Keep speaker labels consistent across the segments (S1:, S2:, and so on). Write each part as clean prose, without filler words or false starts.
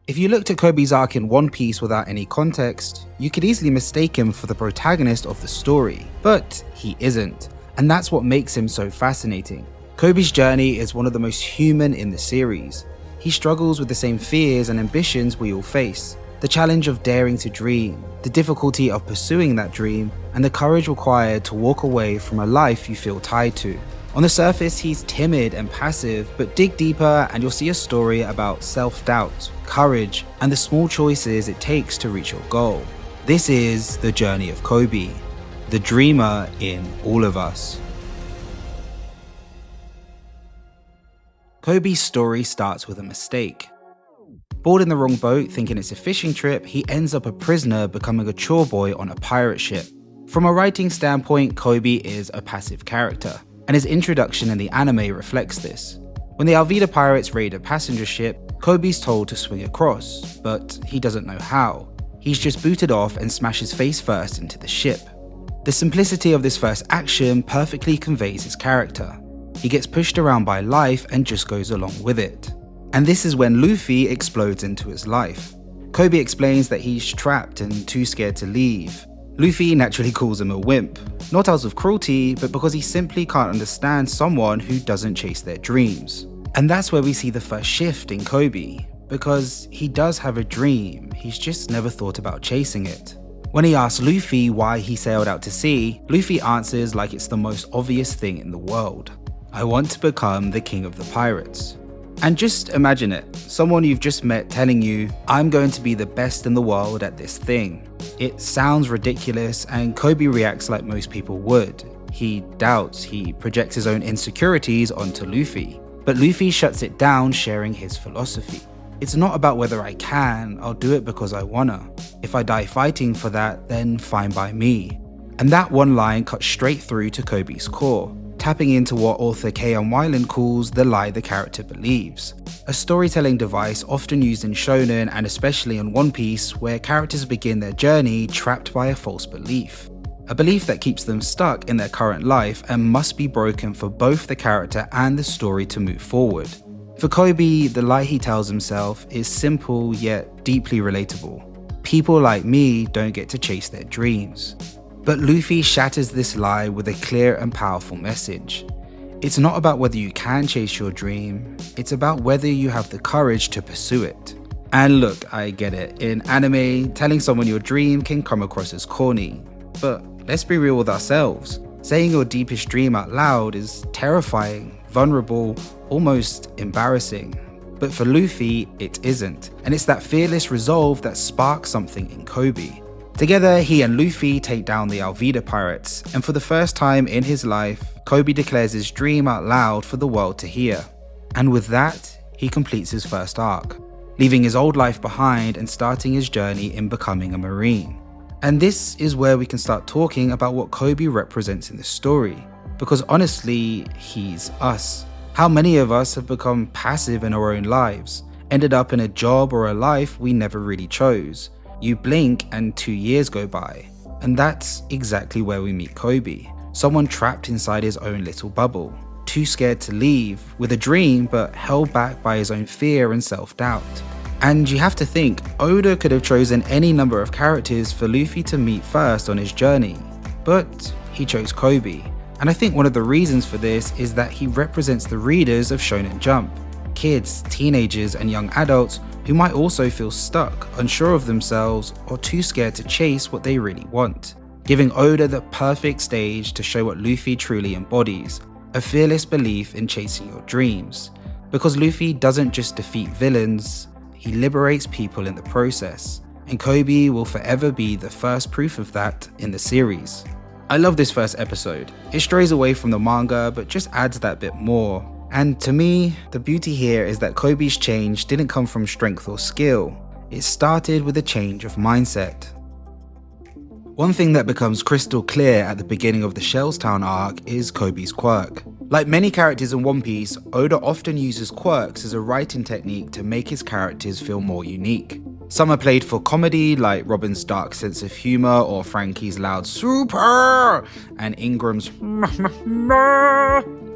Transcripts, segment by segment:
S1: If you looked at Koby's arc in One Piece without any context, you could easily mistake him for the protagonist of the story, but he isn't, and that's what makes him so fascinating. Koby's journey is one of the most human in the series. He struggles with the same fears and ambitions we all face. The challenge of daring to dream, the difficulty of pursuing that dream, and the courage required to walk away from a life you feel tied to. On the surface, he's timid and passive, but dig deeper and you'll see a story about self-doubt, courage, and the small choices it takes to reach your goal. This is the journey of Koby, the dreamer in all of us. Koby's story starts with a mistake. Bored in the wrong boat, thinking it's a fishing trip, he ends up a prisoner becoming a chore boy on a pirate ship. From a writing standpoint, Koby is a passive character, and his introduction in the anime reflects this. When the Alvida pirates raid a passenger ship, Koby's told to swing across, but he doesn't know how. He's just booted off and smashes face first into the ship. The simplicity of this first action perfectly conveys his character. He gets pushed around by life and just goes along with it. And this is when Luffy explodes into his life. Koby explains that he's trapped and too scared to leave. Luffy naturally calls him a wimp, not out of cruelty, but because he simply can't understand someone who doesn't chase their dreams. And that's where we see the first shift in Koby, because he does have a dream, he's just never thought about chasing it. When he asks Luffy why he sailed out to sea, Luffy answers like it's the most obvious thing in the world. I want to become the king of the pirates. And just imagine it, someone you've just met telling you, I'm going to be the best in the world at this thing. It sounds ridiculous, and Koby reacts like most people would. He doubts, he projects his own insecurities onto Luffy. But Luffy shuts it down, sharing his philosophy. It's not about whether I can, I'll do it because I wanna. If I die fighting for that, then fine by me. And that one line cuts straight through to Koby's core, tapping into what author K.M. Weiland calls the lie the character believes. A storytelling device often used in shonen and especially in One Piece, where characters begin their journey trapped by a false belief. A belief that keeps them stuck in their current life and must be broken for both the character and the story to move forward. For Koby, the lie he tells himself is simple yet deeply relatable. People like me don't get to chase their dreams. But Luffy shatters this lie with a clear and powerful message. It's not about whether you can chase your dream, it's about whether you have the courage to pursue it. And look, I get it, in anime, telling someone your dream can come across as corny. But let's be real with ourselves. Saying your deepest dream out loud is terrifying, vulnerable, almost embarrassing. But for Luffy, it isn't. And it's that fearless resolve that sparks something in Koby. Together, he and Luffy take down the Alvida pirates, and for the first time in his life, Koby declares his dream out loud for the world to hear. And with that, he completes his first arc, leaving his old life behind and starting his journey in becoming a Marine. And this is where we can start talking about what Koby represents in the story, because honestly, he's us. How many of us have become passive in our own lives, ended up in a job or a life we never really chose? You blink and 2 years go by. And that's exactly where we meet Koby, someone trapped inside his own little bubble, too scared to leave, with a dream but held back by his own fear and self-doubt. And you have to think, Oda could have chosen any number of characters for Luffy to meet first on his journey, but he chose Koby. And I think one of the reasons for this is that he represents the readers of Shonen Jump, kids, teenagers, and young adults who might also feel stuck, unsure of themselves, or too scared to chase what they really want, giving Oda the perfect stage to show what Luffy truly embodies, a fearless belief in chasing your dreams. Because Luffy doesn't just defeat villains, he liberates people in the process, and Koby will forever be the first proof of that in the series. I love this first episode. It strays away from the manga, but just adds that bit more. And to me, the beauty here is that Koby's change didn't come from strength or skill. It started with a change of mindset. One thing that becomes crystal clear at the beginning of the Shellstown arc is Koby's quirk. Like many characters in One Piece, Oda often uses quirks as a writing technique to make his characters feel more unique. Some are played for comedy, like Robin's dark sense of humor or Frankie's loud super and Ingram's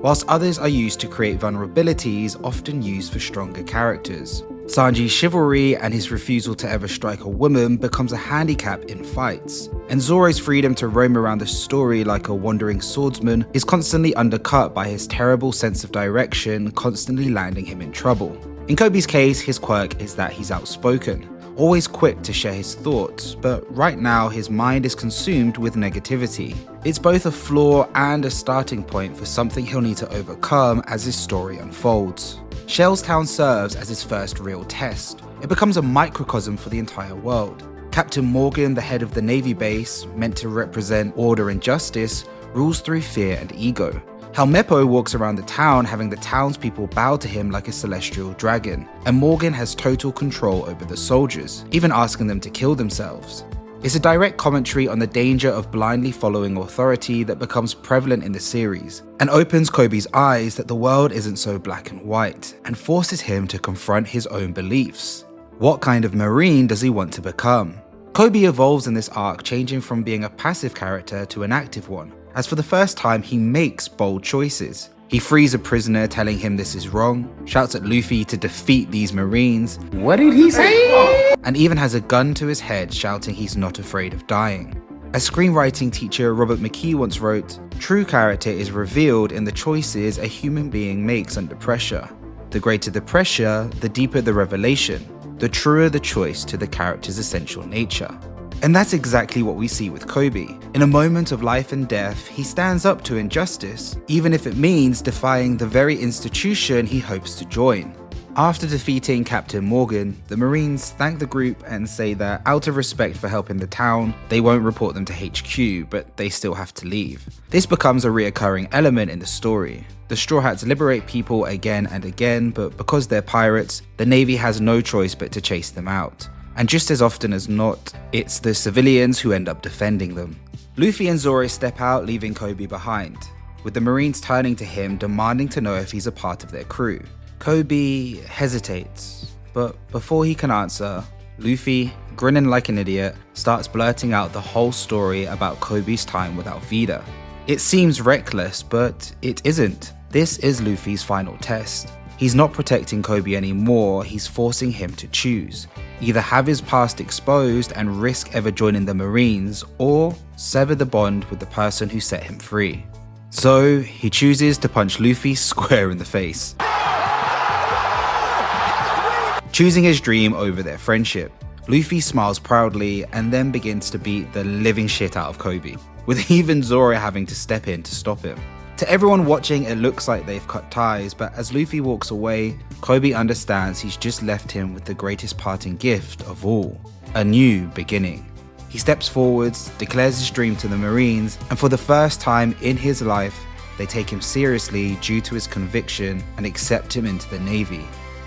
S1: whilst others are used to create vulnerabilities often used for stronger characters. Sanji's chivalry and his refusal to ever strike a woman becomes a handicap in fights, and Zoro's freedom to roam around the story like a wandering swordsman is constantly undercut by his terrible sense of direction, constantly landing him in trouble. In Koby's case, his quirk is that he's outspoken, always quick to share his thoughts, but right now his mind is consumed with negativity. It's both a flaw and a starting point for something he'll need to overcome as his story unfolds. Shellstown serves as his first real test. It becomes a microcosm for the entire world. Captain Morgan, the head of the Navy base, meant to represent order and justice, rules through fear and ego. Helmeppo walks around the town having the townspeople bow to him like a celestial dragon, and Morgan has total control over the soldiers, even asking them to kill themselves. It's a direct commentary on the danger of blindly following authority that becomes prevalent in the series, and opens Koby's eyes that the world isn't so black and white, and forces him to confront his own beliefs. What kind of Marine does he want to become? Koby evolves in this arc, changing from being a passive character to an active one, as for the first time he makes bold choices. He frees a prisoner telling him this is wrong, shouts at Luffy to defeat these Marines. What did he say? And even has a gun to his head shouting he's not afraid of dying. As screenwriting teacher Robert McKee once wrote, true character is revealed in the choices a human being makes under pressure. The greater the pressure, the deeper the revelation, the truer the choice to the character's essential nature. And that's exactly what we see with Koby. In a moment of life and death, he stands up to injustice, even if it means defying the very institution he hopes to join. After defeating Captain Morgan, the Marines thank the group and say that out of respect for helping the town, they won't report them to HQ, but they still have to leave. This becomes a reoccurring element in the story. The Straw Hats liberate people again and again, but because they're pirates, the Navy has no choice but to chase them out. And just as often as not, it's the civilians who end up defending them. Luffy and Zoro step out, leaving Koby behind, with the Marines turning to him demanding to know if he's a part of their crew. Koby hesitates, but before he can answer, Luffy, grinning like an idiot, starts blurting out the whole story about Koby's time without Vida. It seems reckless, but it isn't. This is Luffy's final test. He's not protecting Koby anymore, he's forcing him to choose. Either have his past exposed and risk ever joining the Marines, or sever the bond with the person who set him free. So he chooses to punch Luffy square in the face, choosing his dream over their friendship. Luffy smiles proudly and then begins to beat the living shit out of Koby, with even Zoro having to step in to stop him. To everyone watching, it looks like they've cut ties, but as Luffy walks away, Koby understands he's just left him with the greatest parting gift of all, a new beginning. He steps forwards, declares his dream to the Marines, and for the first time in his life, they take him seriously due to his conviction and accept him into the Navy.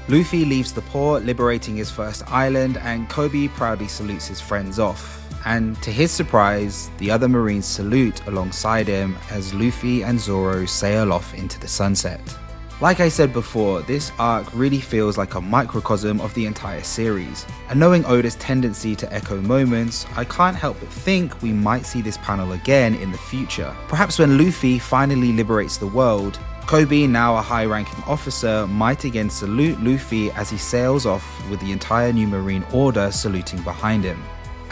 S1: Luffy leaves the port, liberating his first island, and Koby proudly salutes his friends off. And to his surprise, the other Marines salute alongside him as Luffy and Zoro sail off into the sunset. Like I said before, this arc really feels like a microcosm of the entire series, and knowing Oda's tendency to echo moments, I can't help but think we might see this panel again in the future. Perhaps when Luffy finally liberates the world, Koby, now a high-ranking officer, might again salute Luffy as he sails off with the entire new Marine Order saluting behind him.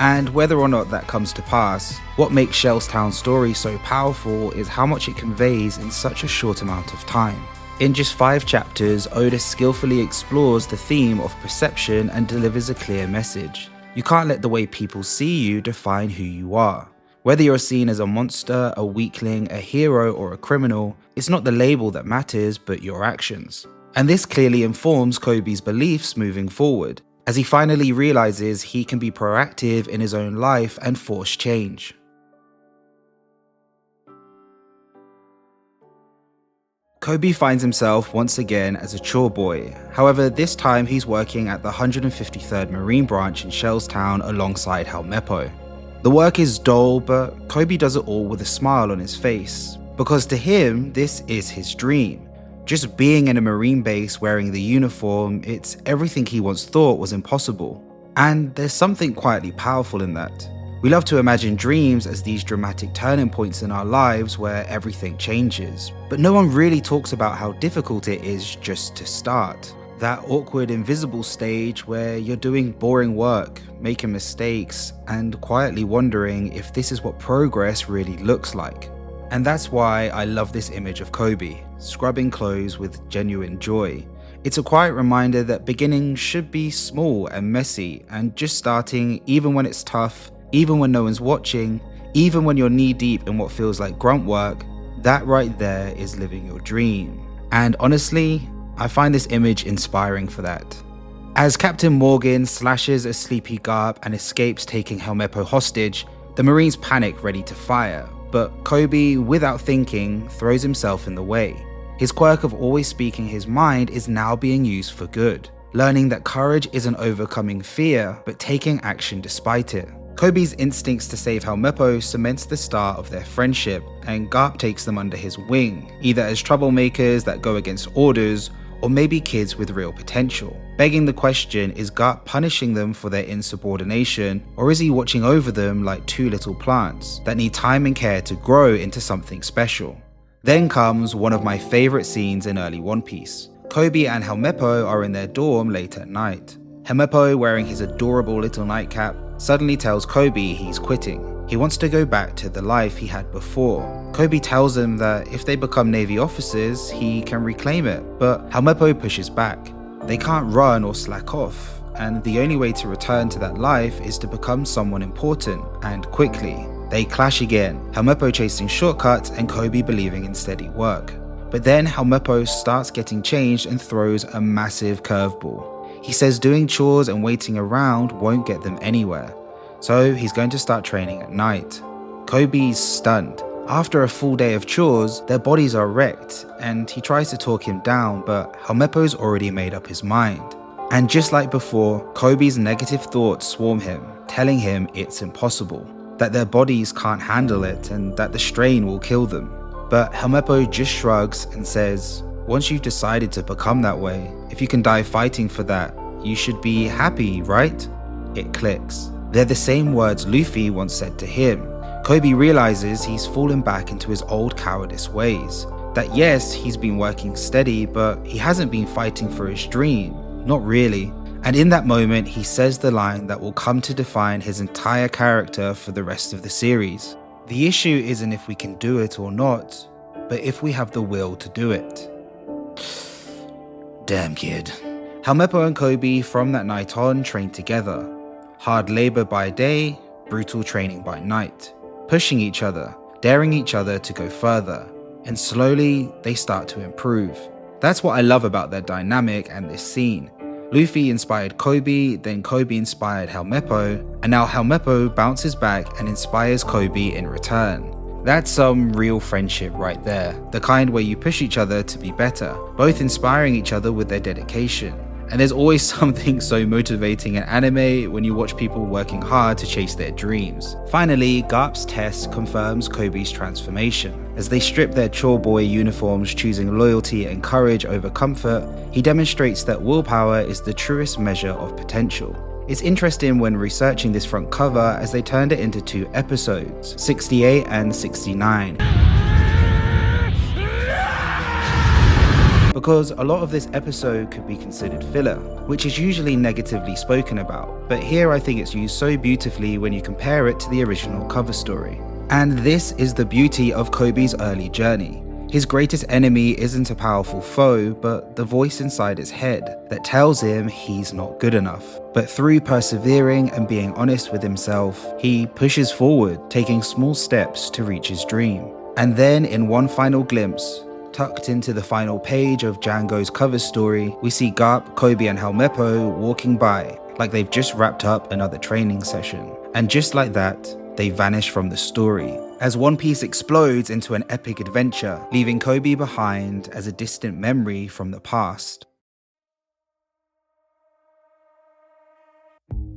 S1: And whether or not that comes to pass, what makes Shellstown's story so powerful is how much it conveys in such a short amount of time. In just 5 chapters, Oda skillfully explores the theme of perception and delivers a clear message. You can't let the way people see you define who you are. Whether you're seen as a monster, a weakling, a hero, or a criminal, it's not the label that matters, but your actions. And this clearly informs Koby's beliefs moving forward, as he finally realizes he can be proactive in his own life and force change. Koby finds himself once again as a chore boy. However, this time he's working at the 153rd Marine Branch in Shellstown alongside Helmeppo. The work is dull, but Koby does it all with a smile on his face, because to him, this is his dream. Just being in a Marine base wearing the uniform, it's everything he once thought was impossible. And there's something quietly powerful in that. We love to imagine dreams as these dramatic turning points in our lives where everything changes, but no one really talks about how difficult it is just to start. That awkward invisible stage where you're doing boring work, making mistakes, and quietly wondering if this is what progress really looks like. And that's why I love this image of Koby, scrubbing clothes with genuine joy. It's a quiet reminder that beginnings should be small and messy, and just starting, even when it's tough, even when no one's watching, even when you're knee-deep in what feels like grunt work, that right there is living your dream. And honestly, I find this image inspiring for that. As Captain Morgan slashes a sleepy Garp and escapes taking Helmeppo hostage, the Marines panic, ready to fire, but Koby, without thinking, throws himself in the way. His quirk of always speaking his mind is now being used for good, learning that courage isn't overcoming fear, but taking action despite it. Koby's instincts to save Helmeppo cements the start of their friendship, and Garp takes them under his wing, either as troublemakers that go against orders, or maybe kids with real potential. Begging the question, is Garp punishing them for their insubordination, or is he watching over them like two little plants that need time and care to grow into something special? Then comes one of my favorite scenes in early One Piece. Koby and Helmeppo are in their dorm late at night. Helmeppo, wearing his adorable little nightcap, suddenly tells Koby he's quitting. He wants to go back to the life he had before. Koby tells him that if they become Navy officers, he can reclaim it, but Helmeppo pushes back. They can't run or slack off, and the only way to return to that life is to become someone important, and quickly. They clash again, Helmeppo chasing shortcuts and Koby believing in steady work. But then Helmeppo starts getting changed and throws a massive curveball. He says doing chores and waiting around won't get them anywhere, so he's going to start training at night. Koby's stunned. After a full day of chores, their bodies are wrecked, and he tries to talk him down, but Helmeppo's already made up his mind. And just like before, Koby's negative thoughts swarm him, telling him it's impossible, that their bodies can't handle it, and that the strain will kill them. But Helmeppo just shrugs and says, once you've decided to become that way, if you can die fighting for that, you should be happy, right? It clicks. They're the same words Luffy once said to him. Koby realizes he's fallen back into his old cowardice ways. That yes, he's been working steady, but he hasn't been fighting for his dream. Not really. And in that moment, he says the line that will come to define his entire character for the rest of the series. The issue isn't if we can do it or not, but if we have the will to do it. Damn kid. Helmeppo and Koby from that night on train together. Hard labor by day, brutal training by night. Pushing each other, daring each other to go further, and slowly they start to improve. That's what I love about their dynamic and this scene. Luffy inspired Koby, then Koby inspired Helmeppo, and now Helmeppo bounces back and inspires Koby in return. That's some real friendship right there, the kind where you push each other to be better, both inspiring each other with their dedication. And there's always something so motivating in anime when you watch people working hard to chase their dreams. Finally, Garp's test confirms Koby's transformation. As they strip their chore boy uniforms, choosing loyalty and courage over comfort, he demonstrates that willpower is the truest measure of potential. It's interesting when researching this front cover as they turned it into 2 episodes, 68 and 69. Because a lot of this episode could be considered filler, which is usually negatively spoken about, but here I think it's used so beautifully when you compare it to the original cover story. And this is the beauty of Koby's early journey. His greatest enemy isn't a powerful foe, but the voice inside his head that tells him he's not good enough. But through persevering and being honest with himself, he pushes forward, taking small steps to reach his dream. And then in one final glimpse, tucked into the final page of Django's cover story, we see Garp, Koby and Helmeppo walking by, like they've just wrapped up another training session. And just like that, they vanish from the story, as One Piece explodes into an epic adventure, leaving Koby behind as a distant memory from the past.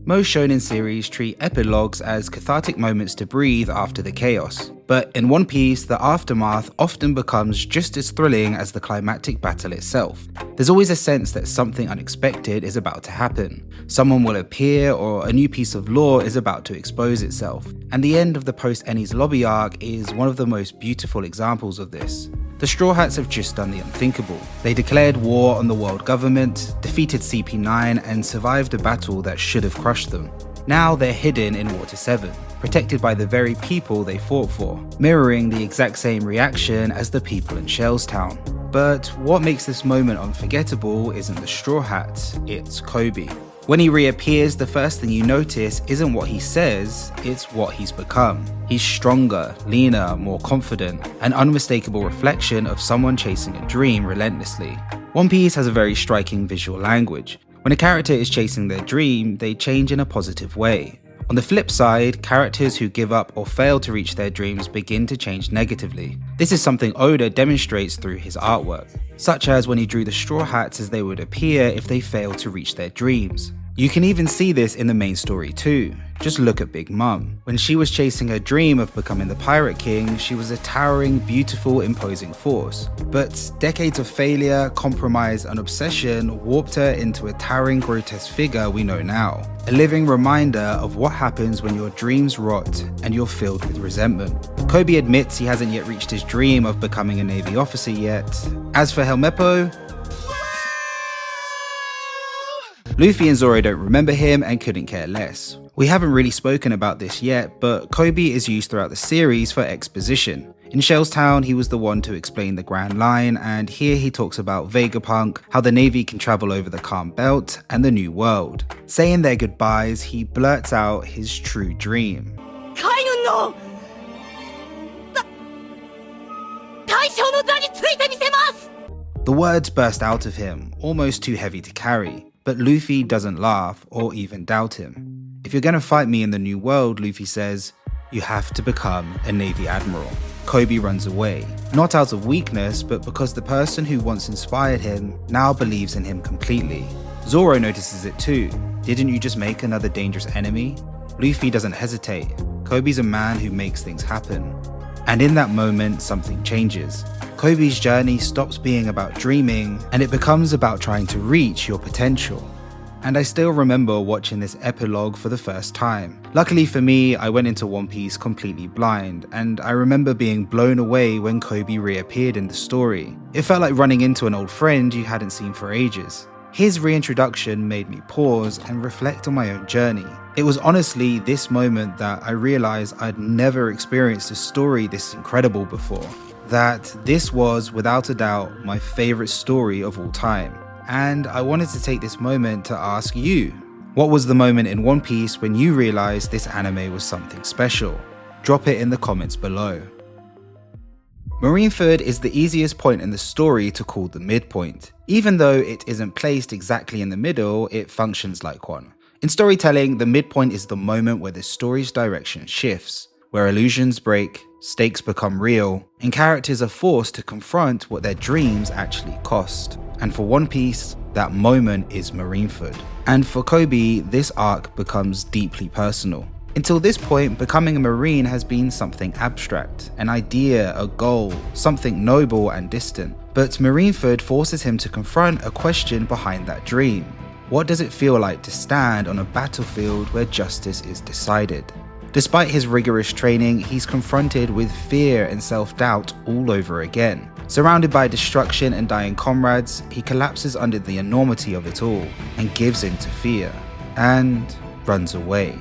S1: Most shonen series treat epilogues as cathartic moments to breathe after the chaos, but in One Piece, the aftermath often becomes just as thrilling as the climactic battle itself. There's always a sense that something unexpected is about to happen. Someone will appear, or a new piece of lore is about to expose itself. And the end of the post-Enies Lobby arc is one of the most beautiful examples of this. The Straw Hats have just done the unthinkable. They declared war on the world government, defeated CP9, and survived a battle that should have crushed them. Now they're hidden in Water 7, protected by the very people they fought for, mirroring the exact same reaction as the people in Shellstown. But what makes this moment unforgettable isn't the Straw Hats, it's Koby. When he reappears, the first thing you notice isn't what he says, it's what he's become. He's stronger, leaner, more confident, an unmistakable reflection of someone chasing a dream relentlessly. One Piece has a very striking visual language. When a character is chasing their dream, they change in a positive way. On the flip side, characters who give up or fail to reach their dreams begin to change negatively. This is something Oda demonstrates through his artwork, such as when he drew the Straw Hats as they would appear if they failed to reach their dreams. You can even see this in the main story too. Just look at Big Mom. When she was chasing her dream of becoming the Pirate King, she was a towering, beautiful, imposing force. But decades of failure, compromise, and obsession warped her into a towering, grotesque figure we know now. A living reminder of what happens when your dreams rot and you're filled with resentment. Koby admits he hasn't yet reached his dream of becoming a Navy officer yet. As for Helmeppo, Luffy and Zoro don't remember him and couldn't care less. We haven't really spoken about this yet, but Koby is used throughout the series for exposition. In Shellstown, he was the one to explain the Grand Line, and here he talks about Vegapunk, how the Navy can travel over the Calm Belt, and the New World. Saying their goodbyes, he blurts out his true dream. The words burst out of him, almost too heavy to carry. But Luffy doesn't laugh or even doubt him. If you're gonna fight me in the New World, Luffy says, you have to become a Navy Admiral. Koby runs away, not out of weakness, but because the person who once inspired him now believes in him completely. Zoro notices it too. Didn't you just make another dangerous enemy? Luffy doesn't hesitate. Koby's a man who makes things happen. And in that moment, something changes. Koby's journey stops being about dreaming and it becomes about trying to reach your potential. And I still remember watching this epilogue for the first time. Luckily for me, I went into One Piece completely blind, and I remember being blown away when Koby reappeared in the story. It felt like running into an old friend you hadn't seen for ages. His reintroduction made me pause and reflect on my own journey. It was honestly this moment that I realized I'd never experienced a story this incredible before. That this was, without a doubt, my favorite story of all time. And I wanted to take this moment to ask you, what was the moment in One Piece when you realized this anime was something special? Drop it in the comments below. Marineford is the easiest point in the story to call the midpoint. Even though it isn't placed exactly in the middle, it functions like one. In storytelling, the midpoint is the moment where the story's direction shifts, where illusions break, stakes become real, and characters are forced to confront what their dreams actually cost. And for One Piece, that moment is Marineford. And for Koby, this arc becomes deeply personal. Until this point, becoming a Marine has been something abstract, an idea, a goal, something noble and distant. But Marineford forces him to confront a question behind that dream. What does it feel like to stand on a battlefield where justice is decided? Despite his rigorous training, he's confronted with fear and self-doubt all over again. Surrounded by destruction and dying comrades, he collapses under the enormity of it all and gives in to fear and runs away.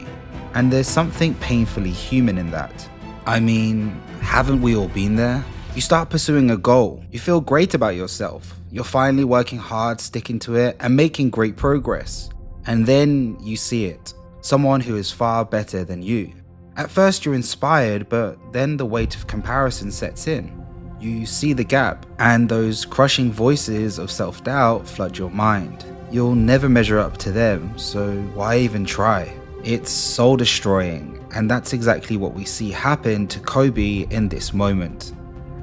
S1: And there's something painfully human in that. I mean, haven't we all been there? You start pursuing a goal, you feel great about yourself, you're finally working hard, sticking to it, and making great progress. And then you see it, someone who is far better than you. At first you're inspired, but then the weight of comparison sets in. You see the gap, and those crushing voices of self-doubt flood your mind. You'll never measure up to them, so why even try? It's soul-destroying, and that's exactly what we see happen to Koby in this moment.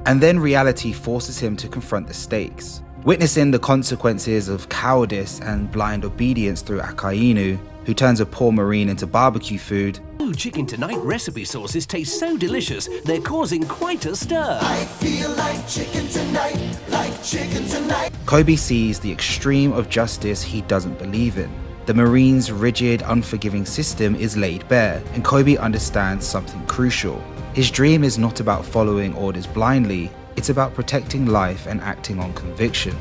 S1: And then reality forces him to confront the stakes. Witnessing the consequences of cowardice and blind obedience through Akainu, who turns a poor Marine into barbecue food.
S2: Chicken Tonight recipe sauces taste so delicious, they're causing quite a stir. I feel like chicken tonight, like chicken tonight.
S1: Koby sees the extreme of justice he doesn't believe in. The Marine's rigid, unforgiving system is laid bare, and Koby understands something crucial. His dream is not about following orders blindly, It's about protecting life and acting on conviction.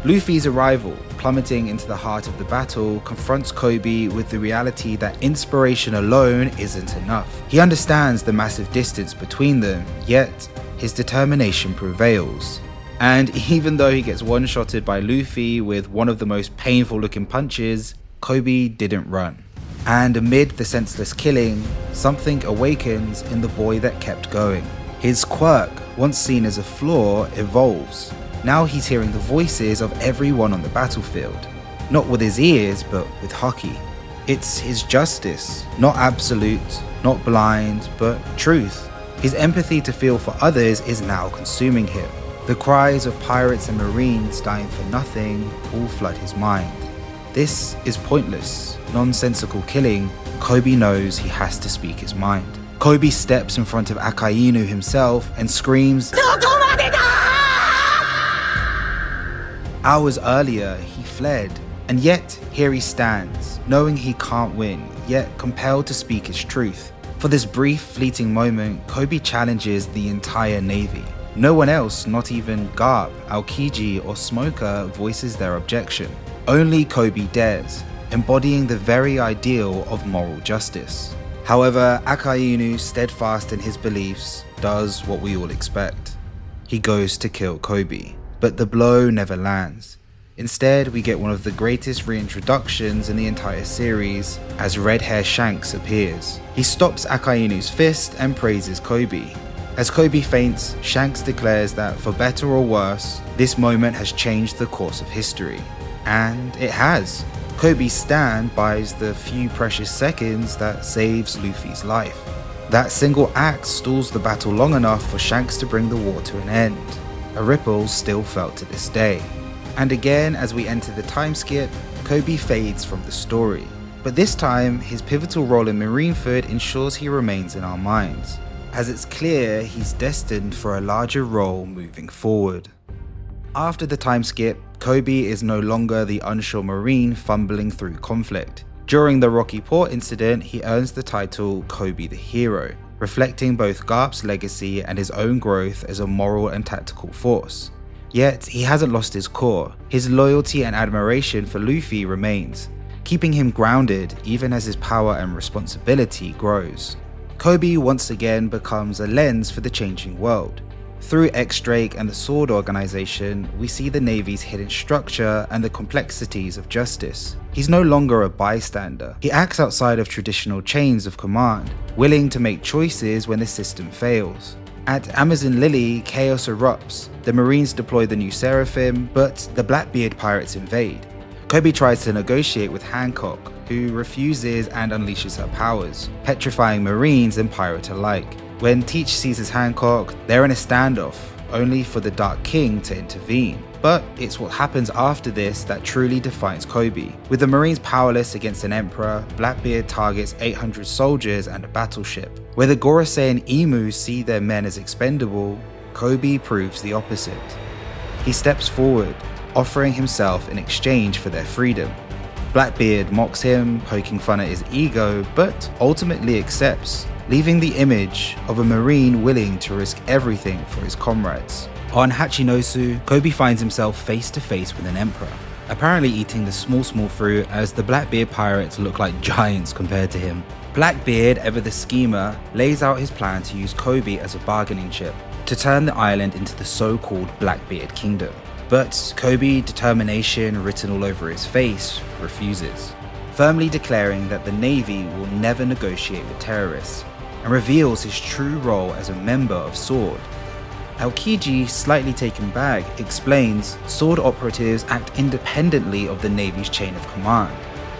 S1: Luffy's arrival, plummeting into the heart of the battle, confronts Koby with the reality that inspiration alone isn't enough. He understands the massive distance between them, yet his determination prevails. And even though he gets one-shotted by Luffy with one of the most painful looking punches, Koby didn't run. And amid the senseless killing, something awakens in the boy that kept going. His quirk, once seen as a flaw, evolves. Now he's hearing the voices of everyone on the battlefield. Not with his ears, but with Haki. It's his justice, not absolute, not blind, but truth. His empathy to feel for others is now consuming him. The cries of pirates and marines dying for nothing all flood his mind. This is pointless, nonsensical killing. Koby knows he has to speak his mind. Koby steps in front of Akainu himself and screams, Hours earlier, he fled, and yet here he stands, knowing he can't win, yet compelled to speak his truth. For this brief, fleeting moment, Koby challenges the entire navy. No one else, not even Garp, Aokiji, or Smoker, voices their objection. Only Koby dares, embodying the very ideal of moral justice. However, Akainu, steadfast in his beliefs, does what we all expect. He goes to kill Koby. But the blow never lands. Instead, we get one of the greatest reintroductions in the entire series as Red Hair Shanks appears. He stops Akainu's fist and praises Koby. As Koby faints, Shanks declares that for better or worse, this moment has changed the course of history. And it has. Koby's stand buys the few precious seconds that saves Luffy's life. That single act stalls the battle long enough for Shanks to bring the war to an end. A ripple still felt to this day. And again, as we enter the time skip, Koby fades from the story. But this time, his pivotal role in Marineford ensures he remains in our minds, as it's clear he's destined for a larger role moving forward. After the time skip, Koby is no longer the unsure Marine fumbling through conflict. During the Rocky Port incident, he earns the title Koby the Hero, reflecting both Garp's legacy and his own growth as a moral and tactical force. Yet, he hasn't lost his core. His loyalty and admiration for Luffy remains, keeping him grounded even as his power and responsibility grows. Koby once again becomes a lens for the changing world. Through X-Drake and the Sword Organization, we see the Navy's hidden structure and the complexities of justice. He's no longer a bystander. He acts outside of traditional chains of command, willing to make choices when the system fails. At Amazon Lily, chaos erupts. The Marines deploy the new Seraphim, but the Blackbeard pirates invade. Koby tries to negotiate with Hancock, who refuses and unleashes her powers, petrifying Marines and pirate alike. When Teach seizes Hancock, they're in a standoff, only for the Dark King to intervene. But it's what happens after this that truly defines Koby. With the Marines powerless against an Emperor, Blackbeard targets 800 soldiers and a battleship. Where the Gorosei and Emu see their men as expendable, Koby proves the opposite. He steps forward, offering himself in exchange for their freedom. Blackbeard mocks him, poking fun at his ego, but ultimately accepts, leaving the image of a Marine willing to risk everything for his comrades. On Hachinosu, Koby finds himself face to face with an emperor, apparently eating the small fruit as the Blackbeard pirates look like giants compared to him. Blackbeard, ever the schemer, lays out his plan to use Koby as a bargaining chip, to turn the island into the so-called Blackbeard Kingdom. But Koby, determination written all over his face, refuses, firmly declaring that the Navy will never negotiate with terrorists, and reveals his true role as a member of SWORD. Aokiji, slightly taken back, explains SWORD operatives act independently of the Navy's chain of command.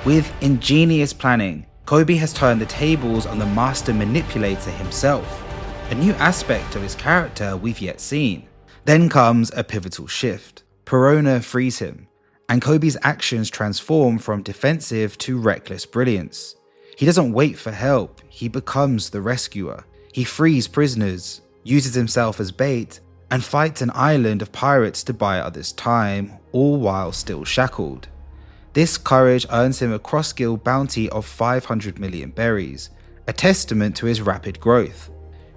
S1: With ingenious planning, Koby has turned the tables on the master manipulator himself, a new aspect of his character we've yet seen. Then comes a pivotal shift. Perona frees him, and Koby's actions transform from defensive to reckless brilliance. He doesn't wait for help, he becomes the rescuer. He frees prisoners, uses himself as bait, and fights an island of pirates to buy others time, all while still shackled. This courage earns him a cross-guild bounty of 500 million berries, a testament to his rapid growth.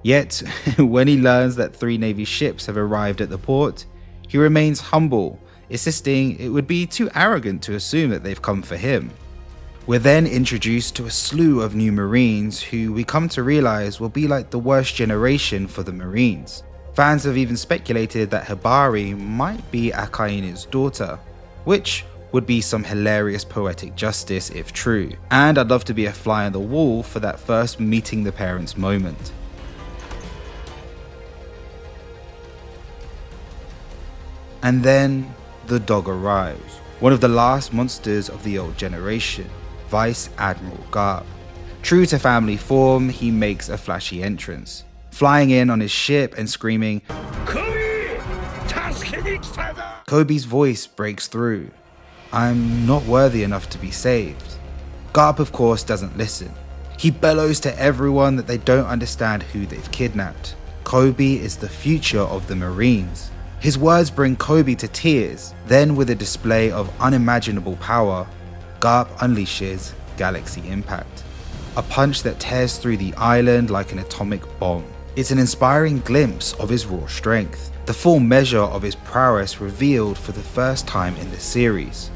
S1: Yet, when he learns that 3 Navy ships have arrived at the port, he remains humble, insisting it would be too arrogant to assume that they've come for him. We're then introduced to a slew of new Marines who we come to realize will be like the worst generation for the Marines. Fans have even speculated that Hibari might be Akaine's daughter, which would be some hilarious poetic justice if true, and I'd love to be a fly on the wall for that first meeting the parents moment. And then the dog arrives, one of the last monsters of the old generation, Vice Admiral Garp. True to family form, he makes a flashy entrance, flying in on his ship and screaming, "Koby! Koby's voice breaks through. "I'm not worthy enough to be saved." Garp, of course, doesn't listen. He bellows to everyone that they don't understand who they've kidnapped. Koby is the future of the Marines. His words bring Koby to tears. Then, with a display of unimaginable power, Garp unleashes Galaxy Impact, a punch that tears through the island like an atomic bomb. It's an inspiring glimpse of his raw strength, the full measure of his prowess revealed for the first time in the series.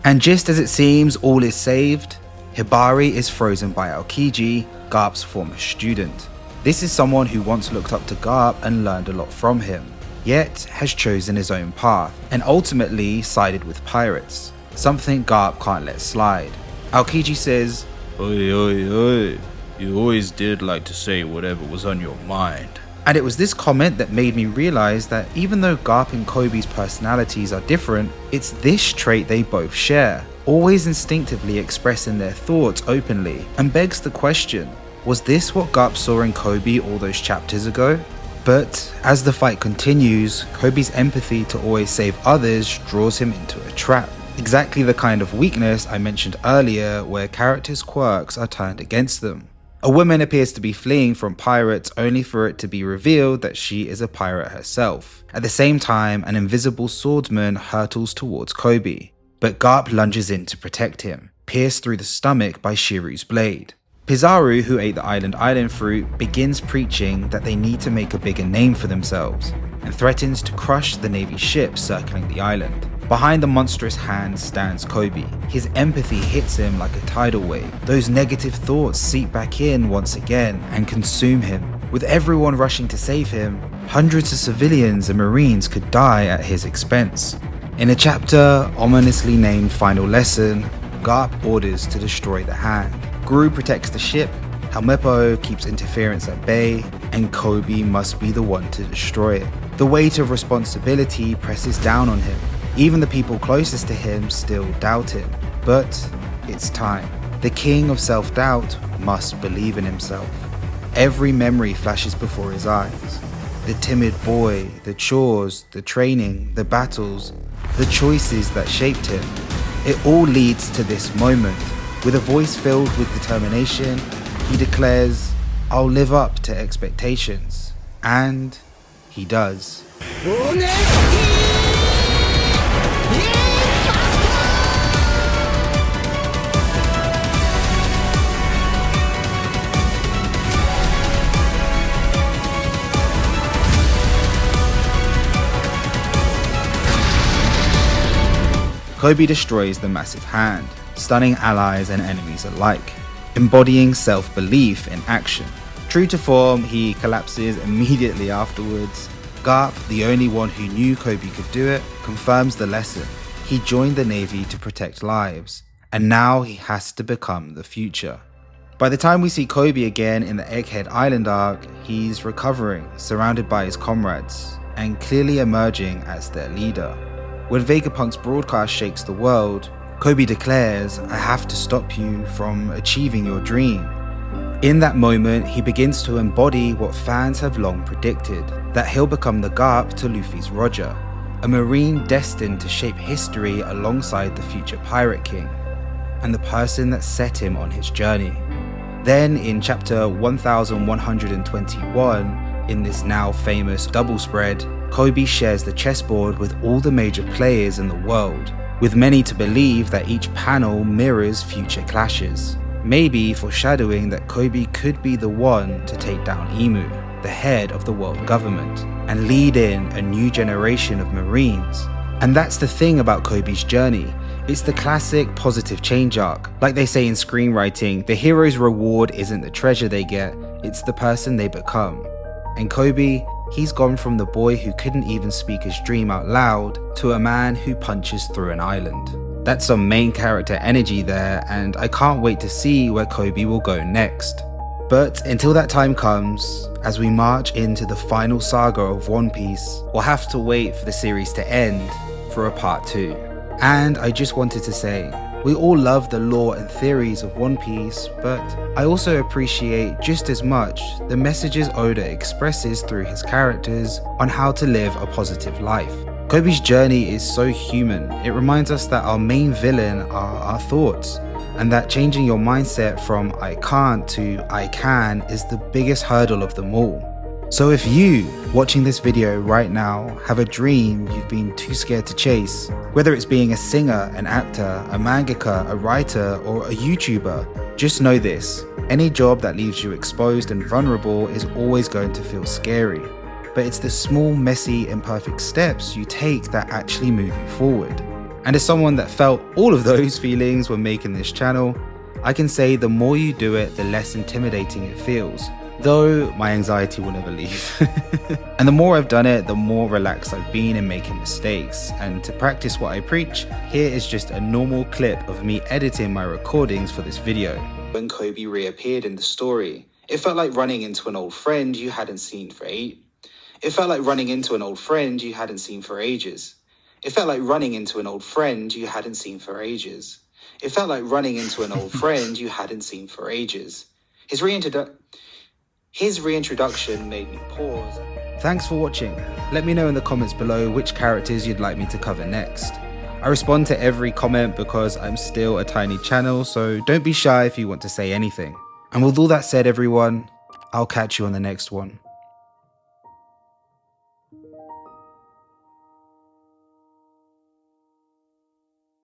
S1: And just as it seems all is saved, Hibari is frozen by Aokiji, Garp's former student. This is someone who once looked up to Garp and learned a lot from him, yet has chosen his own path and ultimately sided with pirates, something Garp can't let slide. Aokiji says, "Oi, oi, oi, you always did like to say whatever was on your mind." And it was this comment that made me realize that even though Garp and Koby's personalities are different, it's this trait they both share, always instinctively expressing their thoughts openly, and begs the question, was this what Garp saw in Koby all those chapters ago? But as the fight continues, Koby's empathy to always save others draws him into a trap. Exactly the kind of weakness I mentioned earlier where characters' quirks are turned against them. A woman appears to be fleeing from pirates only for it to be revealed that she is a pirate herself. At the same time, an invisible swordsman hurtles towards Koby, but Garp lunges in to protect him, pierced through the stomach by Shiru's blade. Pizarro, who ate the island fruit, begins preaching that they need to make a bigger name for themselves, and threatens to crush the Navy ship circling the island. Behind the monstrous hand stands Koby. His empathy hits him like a tidal wave. Those negative thoughts seep back in once again and consume him. With everyone rushing to save him, hundreds of civilians and Marines could die at his expense. In a chapter ominously named Final Lesson, Garp orders to destroy the hand. Gru protects the ship, Helmeppo keeps interference at bay, and Koby must be the one to destroy it. The weight of responsibility presses down on him. Even the people closest to him still doubt him. But it's time. The king of self-doubt must believe in himself. Every memory flashes before his eyes. The timid boy, the chores, the training, the battles, the choices that shaped him. It all leads to this moment. With a voice filled with determination, he declares, "I'll live up to expectations." And he does. Koby destroys the massive hand, stunning allies and enemies alike, embodying self-belief in action. True to form, he collapses immediately afterwards. Garp, the only one who knew Koby could do it, confirms the lesson. He joined the Navy to protect lives, and now he has to become the future. By the time we see Koby again in the Egghead Island arc, he's recovering, surrounded by his comrades, and clearly emerging as their leader. When Vegapunk's broadcast shakes the world, Koby declares, "I have to stop you from achieving your dream." In that moment, he begins to embody what fans have long predicted, that he'll become the Garp to Luffy's Roger, a Marine destined to shape history alongside the future Pirate King, and the person that set him on his journey. Then in chapter 1121, in this now famous double spread, Koby shares the chessboard with all the major players in the world, with many to believe that each panel mirrors future clashes, maybe foreshadowing that Koby could be the one to take down Emu. the head of the world government and lead in a new generation of Marines. And that's the thing about Koby's journey. It's the classic positive change arc. Like they say in screenwriting, the hero's reward isn't the treasure they get, it's the person they become. And Koby, he's gone from the boy who couldn't even speak his dream out loud to a man who punches through an island. That's some main character energy there, and I can't wait to see where Koby will go next. But until that time comes, as we march into the final saga of One Piece, we'll have to wait for the series to end for a part 2. And I just wanted to say, we all love the lore and theories of One Piece, but I also appreciate just as much the messages Oda expresses through his characters on how to live a positive life. Koby's journey is so human. It reminds us that our main villain are our thoughts, and that changing your mindset from I can't to I can is the biggest hurdle of them all. So if you, watching this video right now, have a dream you've been too scared to chase, whether it's being a singer, an actor, a mangaka, a writer, or a YouTuber, just know this: any job that leaves you exposed and vulnerable is always going to feel scary. But it's the small, messy, imperfect steps you take that actually move you forward. And as someone that felt all of those feelings when making this channel, I can say the more you do it, the less intimidating it feels. Though my anxiety will never leave. And the more I've done it, the more relaxed I've been in making mistakes. And to practice what I preach, here is just a normal clip of me editing my recordings for this video. When Koby reappeared in the story, it felt like running into an old friend you hadn't seen for ages. It felt like running into an old friend you hadn't seen for ages. It felt like running into an old friend you hadn't seen for ages. It felt like running into an old friend you hadn't seen for ages. His reintroduction made me pause. Thanks for watching. Let me know in the comments below which characters you'd like me to cover next. I respond to every comment because I'm still a tiny channel, so don't be shy if you want to say anything. And with all that said, everyone, I'll catch you on the next one.